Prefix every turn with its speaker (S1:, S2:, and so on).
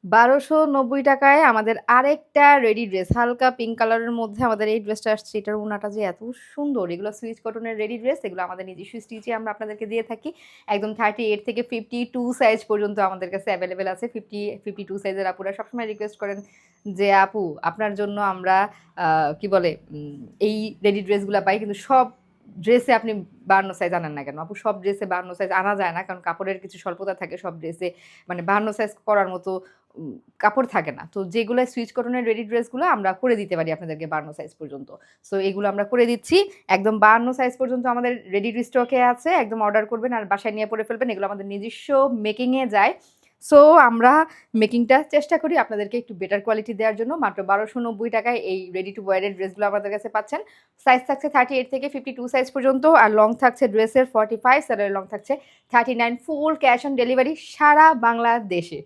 S1: ৳১২৯০ আমাদের আরেকটা ready dress হালকা পিঙ্ক কালারের মধ্যে আমাদের এই ড্রেসটা আসছে। এটার ওড়নাটা যে এত সুন্দর। এগুলো সুইচ কটনের রেডি ড্রেস। এগুলো আমাদের নিজস্ব স্টিচে আমরা আপনাদেরকে দিয়ে থাকি। একদম 38 থেকে 52 সাইজ পর্যন্ত আমাদের কাছে এভেইলেবল আছে। 52 সাইজের আপুরা সবসময় রিকোয়েস্ট করেন যে, "আপু আপনার জন্য আমরা কি বলে এই রেডি ড্রেসগুলা পাই। কিন্তু সব ড্রেসে আপনি ৫২ সাইজ আনেন না কেন?" আপু সব ড্রেসে ৫২ সাইজ আনা যায় না। কারণ কাপড়ের কিছু স্বল্পতা থাকে সব ড্রেসে। মানে ৫২ সাইজ করার মতো কাপড় থাকে না। তো যেগুলা সুইচ কটনের রেডি ড্রেসগুলো আমরা করে দিতে পারি আপনাদেরকে ৫২ সাইজ পর্যন্ত। সো এগুলো আমরা করে দিচ্ছি। একদম ৫২ সাইজ পর্যন্ত আমাদের রেডি স্টকে আছে। একদম অর্ডার করবেন আর বাসায় নিয়ে পরে ফেলবেন। এগুলো আমাদের নিজস্ব মেকিং এ যায়। সো আমরা মেকিংটা চেষ্টা করি আপনাদেরকে একটু বেটার কোয়ালিটি দেওয়ার জন্য। মাত্র ৳১২৯০ এই রেডি টু ওয়্যার এর ড্রেসগুলো আমাদের কাছে পাচ্ছেন। সাইজ থাকছে 38 থেকে 52 সাইজ পর্যন্ত আর লং থাকছে ড্রেসের 45 আর লং থাকছে 39 ফুল ক্যাশ অন ডেলিভারি সারা বাংলাদেশে।